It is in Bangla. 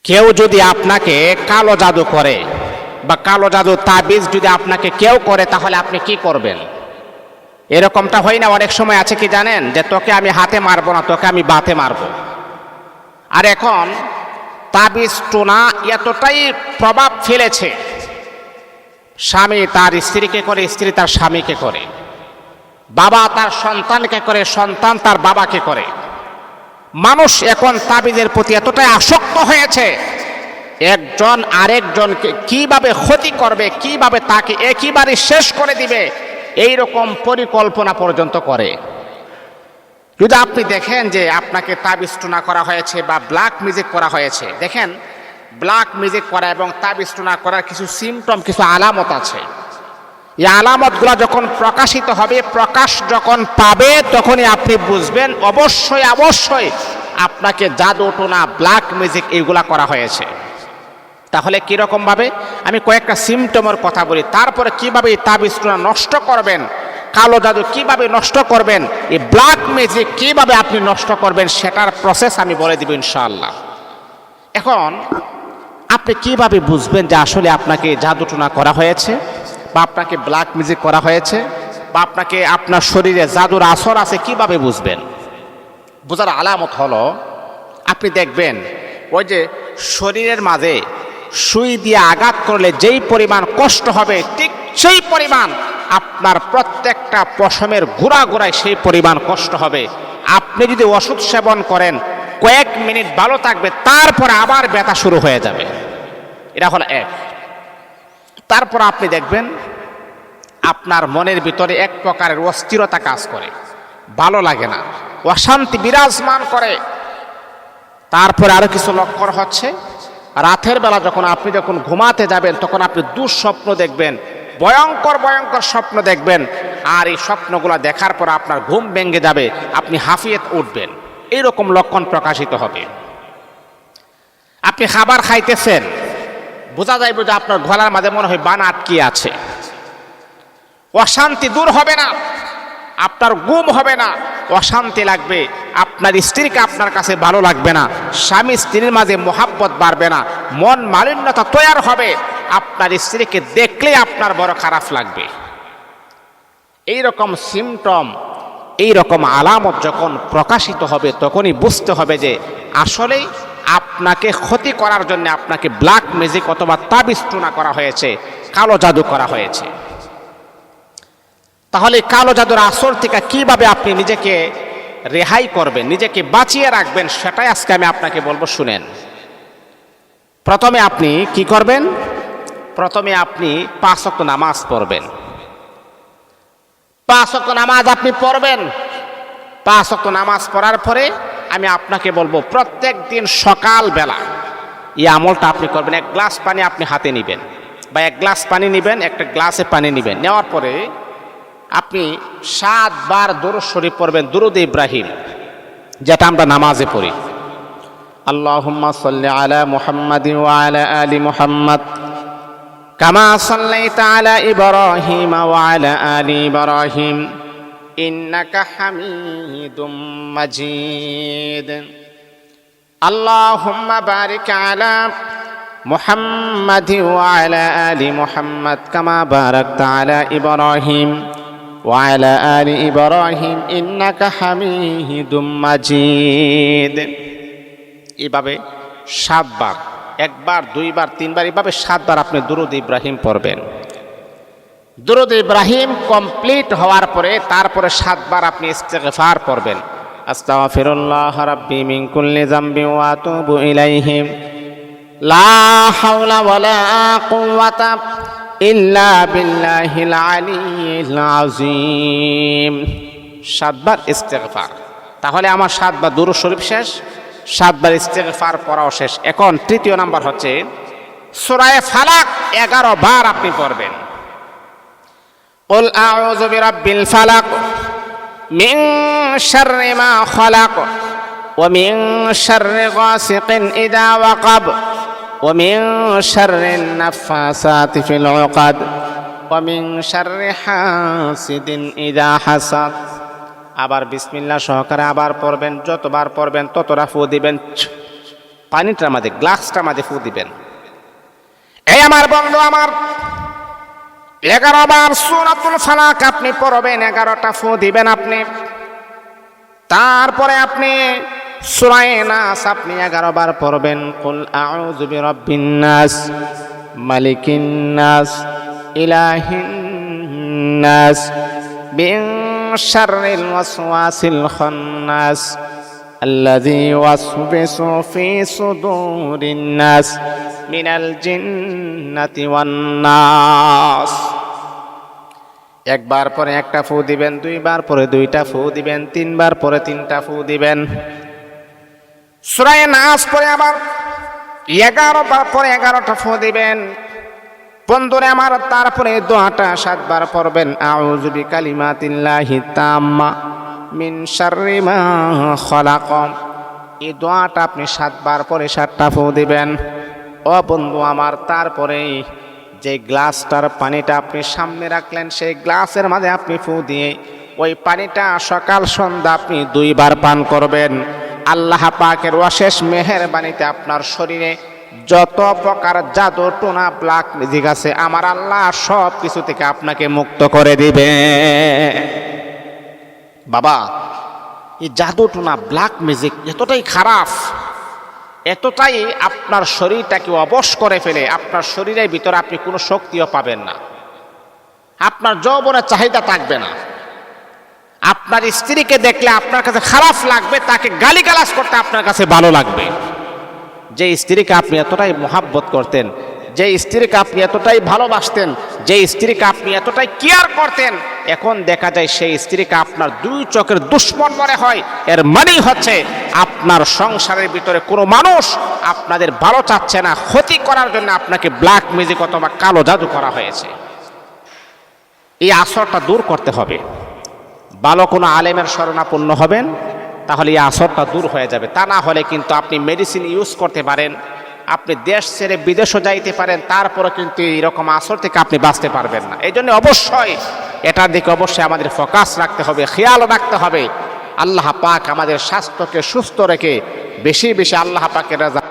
কেউ যদি আপনাকে কালো জাদু করে বা কালো জাদু তাবিজ যদি আপনাকে কেউ করে, তাহলে আপনি কি করবেন? এরকমটা হয় না? অনেক সময় আছে কি জানেন, যে তোকে আমি হাতে মারবো না, তোকে আমি বাতে মারবো। আর এখন তাবিজ টোনা এতটাই প্রভাব ফেলেছে, স্বামী তার স্ত্রীকে করে, স্ত্রী তার স্বামীকে করে, বাবা তার সন্তানকে করে, সন্তান তার বাবাকে করে। মানুষ এখন তাবিজের প্রতি এতটাই আসক্ত হয়েছে, একজন আরেকজনকে কিভাবে ক্ষতি করবে, কিভাবে তাকে একেবারে শেষ করে দিবে, এই রকম পরিকল্পনা পর্যন্ত করে। যদি আপনি দেখেন যে আপনাকে তাবিজ টোনা করা হয়েছে বা ব্ল্যাক ম্যাজিক করা হয়েছে, দেখেন ব্ল্যাক ম্যাজিক করা এবং তাবিজ টোনা করার কিছু সিমটম, কিছু আলামত আছে। এই আলামতগুলো যখন প্রকাশিত হবে, প্রকাশ যখন পাবে, তখনই আপনি বুঝবেন অবশ্যই অবশ্যই আপনাকে জাদু টোনা ব্ল্যাক ম্যাজিক এইগুলা করা হয়েছে। তাহলে কীরকম ভাবে, আমি কয়েকটা সিমটমের কথা বলি, তারপরে কিভাবে এই তাবিজ টোনা নষ্ট করবেন, কালো জাদু কিভাবে নষ্ট করবেন, এই ব্ল্যাক ম্যাজিক কিভাবে আপনি নষ্ট করবেন, সেটার প্রসেস আমি বলে দিব ইনশাআল্লাহ। এখন আপনি কিভাবে বুঝবেন যে আসলে আপনাকে জাদু টোনা করা হয়েছে বা আপনাকে ব্ল্যাক ম্যাজিক করা হয়েছে বা আপনাকে আপনার শরীরে জাদুর আসর আছে, কিভাবে বুঝবেন? বোঝার আলামত হলো, আপনি দেখবেন ওই যে শরীরের মাঝে সুই দিয়ে আঘাত করলে যেই পরিমাণ কষ্ট হবে, ঠিক সেই পরিমাণ আপনার প্রত্যেকটা পশমের গোড়া গোড়ায় সেই পরিমাণ কষ্ট হবে। আপনি যদি ওষুধ সেবন করেন, কয়েক মিনিট ভালো থাকবে, তারপরে আবার ব্যথা শুরু হয়ে যাবে। এটা হলো এক। তারপর আপনি দেখবেন আপনার মনের ভিতরে এক প্রকারের অস্থিরতা কাজ করে, ভালো লাগে না, অশান্তি বিরাজমান করে। তারপরে আরো কিছু লক্ষণ হচ্ছে, রাতের বেলা যখন ঘুমাতে যাবেন, তখন আপনি দুঃস্বপ্ন দেখবেন, ভয়ঙ্কর ভয়ঙ্কর স্বপ্ন দেখবেন। আর এই স্বপ্নগুলো দেখার পর আপনার ঘুম ভেঙে যাবে, আপনি হাঁফিয়ে উঠবেন, এইরকম লক্ষণ প্রকাশিত হবে। আপনি খাবার খাইতেছেন, বোঝা যাইবে যে আপনার গলার মাঝে মনে হয় বান আটকিয়ে আছে। অশান্তি দূর হবে না, আপনার ঘুম হবে না, অশান্তি লাগবে, আপনার স্ত্রীকে আপনার কাছে ভালো লাগবে না, স্বামী স্ত্রীর মাঝে মোহাব্বত বাড়বে না, মন মালিন্যতা তৈরি হবে, আপনার স্ত্রীকে দেখলেই আপনার বড় খারাপ লাগবে। এই রকম সিমটম, এই রকম আলামত যখন প্রকাশিত হবে, তখনই বুঝতে হবে যে আসলেই আপনাকে ক্ষতি করার জন্য আপনাকে ব্ল্যাক ম্যাজিক অথবা তাবিজ টোনা করা হয়েছে, কালো জাদু করা হয়েছে। তাহলে কালো জাদুর আসর থেকে কিভাবে আপনি নিজেকে রেহাই করবেন, নিজেকে বাঁচিয়ে রাখবেন, সেটাই আজকে আমি আপনাকে বলবো, শুনেন। প্রথমে আপনি কি করবেন? প্রথমে আপনি 5 ওয়াক্ত নামাজ পড়বেন। 5 ওয়াক্ত নামাজ আপনি পড়বেন। 5 ওয়াক্ত নামাজ পড়ার পরে আমি আপনাকে বলবো, প্রত্যেক দিন সকালবেলা এই আমলটা আপনি করবেন। 1 গ্লাস পানি আপনি হাতে নেবেন বা 1 গ্লাস পানি নেবেন, একটা গ্লাসে পানি নেবেন। নেওয়ার পরে আপনি 7 বার দুরূদ শরীফ পড়বেন, দুরূদ ইব্রাহিম, যেটা আমরা নামাজে পড়ি। আল্লাহুম্মা সাল্লি আলা মুহাম্মাদিন ওয়া আলা আলি মুহাম্মাদ কামা সাল্লাইতা আলা ইব্রাহিম ওয়া আলা আলি ইব্রাহিম ইন্নাকা হামিদুম মাজিদ। আল্লাহুম্মা বারিক আলা মুহাম্মাদিন ওয়া আলা আলি মুহাম্মাদ কামা বারাকতা আলা ইব্রাহিম ওয়া আলা আলি ইব্রাহিম ইন্নাকা হামিদুম মাজিদ। এভাবে 7 বার, 1 বার 2 বার 3 বার, এভাবে 7 বার আপনি দুরূদ ইব্রাহিম পড়বেন। দুরূদ ইব্রাহিম কমপ্লিট হওয়ার পরে তারপরে 7 বার আপনি ইস্তিগফার পড়বেন। আস্তাগফিরুল্লাহ রাব্বি মিন কুল্লি যামবি ওয়া আতুবু ইলাইহি লা হাওলা ওয়ালা কুওয়াতা ইল্লা বিল্লাহিল আলিয়্যিল আযীম। 7 বার ইস্তিগফার। তাহলে আমার 7 বার দুরূদ শরীফ শেষ, 7 বার ইস্তিগফার পড়াও শেষ। এখন তৃতীয় নাম্বার হচ্ছে সূরা ফালাক 11 বার আপনি পড়বেন। কুল আউযু বিরাব্বিল ফালাক মিন শাররি মা খালাক ওয়া মিন শাররি গাসিকিন ইযা ওয়াকাব ওয়া মিন শাররিন নাফাসাতি ফিল উকাদ ওয়া মিন শাররি হাসিদিন ইযা হাসাদ। আবার বিসমিল্লাহ সহকারে আবার পড়বেন, যতবার পড়বেন ততটা ফু দিবেন। পানিটার মাঝে, গ্লাসটার মাঝে ফু দিবেন। এই আমার বন্ধু আমার, 11 বার সূরাতুল ফালাক আপনি পড়বেন, 11টা ফু দিবেন আপনি। তারপরে আপনি সূরা নাস আপনি 11 বার পড়বেন। কুল আউযু বিরাব্বিন নাস, মালিকিন নাস, ইলাহিন নাস, মিন শাররিল ওয়াসওয়াসিল খান্নাস, আল্লাযী ইউওয়াসওয়িসু ফি সুদুরিন নাস মিনাল জিন্নাতি ওয়ান নাস। একবার পরে একটা ফু দিবেন, 2 বার পরে 2টা ফু দিবেন, 3 বার পরে 3টা ফু দিবেন। সূরা নাস পরে আবার 11 বার পরে 11টা ফু দিবেন। বন্ধুরে আমার, তারপরে দোয়াটা 7 বার পড়বেন। আউযু বিকালিমাতিল্লাহি তাম্মা মিন শাররি মা খালাক। এই দোয়াটা আপনি 7 বার পরে 7টা ফু দিবেন। ও বন্ধু আমার, তারপরে যে গ্লাসটার পানিটা আপনি সামনে রাখলেন, সেই গ্লাসের মাঝে আপনি ফু দিয়ে ওই পানিটা সকাল সন্ধ্যা আপনি 2 বার পান করবেন। আল্লাহ পাকের অশেষ মেহেরবানিতে আপনার শরীরে যত প্রকার জাদু টোনা ব্ল্যাক ম্যাজিক আছে, আমার আল্লাহ সব কিছু থেকে আপনাকে মুক্ত করে দিবে। বাবা, এই জাদু টোনা ব্ল্যাক ম্যাজিক এতটাই খারাপ, এতটাই আপনার শরীরটাকে অবশ করে ফেলে, আপনার শরীরের ভিতরে আপনি কোনো শক্তিও পাবেন না, আপনার যৌবনের চাহিদা থাকবে না। আপনার স্ত্রীকে দেখলে আপনার কাছে খারাপ লাগবে, তাকে গালিগালাজ করতে আপনার কাছে ভালো লাগবে। যে স্ত্রীকে আপনি এতটাই মহাব্বত করতেন, যে স্ত্রীকে আপনি এতটাই ভালোবাসতেন, যে স্ত্রীকে আপনি এতটাই কেয়ার করতেন, এখন দেখা যায় সেই স্ত্রীকে আপনার 2 চোখের দুশ্মন মনে হয়। এর মানেই হচ্ছে আপনার সংসারের ভিতরে কোনো মানুষ আপনাদের ভালো চাচ্ছে না, ক্ষতি করার জন্য আপনাকে ব্ল্যাক ম্যাজিক অথবা কালো জাদু করা হয়েছে। এই আসরটা দূর করতে হবে। ভালো কোনো আলেমের শরণাপন্ন হবেন, তাহলে এই আসরটা দূর হয়ে যাবে। তা না হলে কিন্তু আপনি মেডিসিন ইউজ করতে পারেন, আপনি দেশ ছেড়ে বিদেশও যাইতে পারেন, তারপরে কিন্তু এইরকম আসর থেকে আপনি বাঁচতে পারবেন না। এই জন্য অবশ্যই এটার দিকে অবশ্যই আমাদের ফোকাস রাখতে হবে, খেয়াল রাখতে হবে। আল্লাহ পাক আমাদের স্বাস্থ্যকে সুস্থ রেখে বেশি বেশি আল্লাহ পাকের রাজা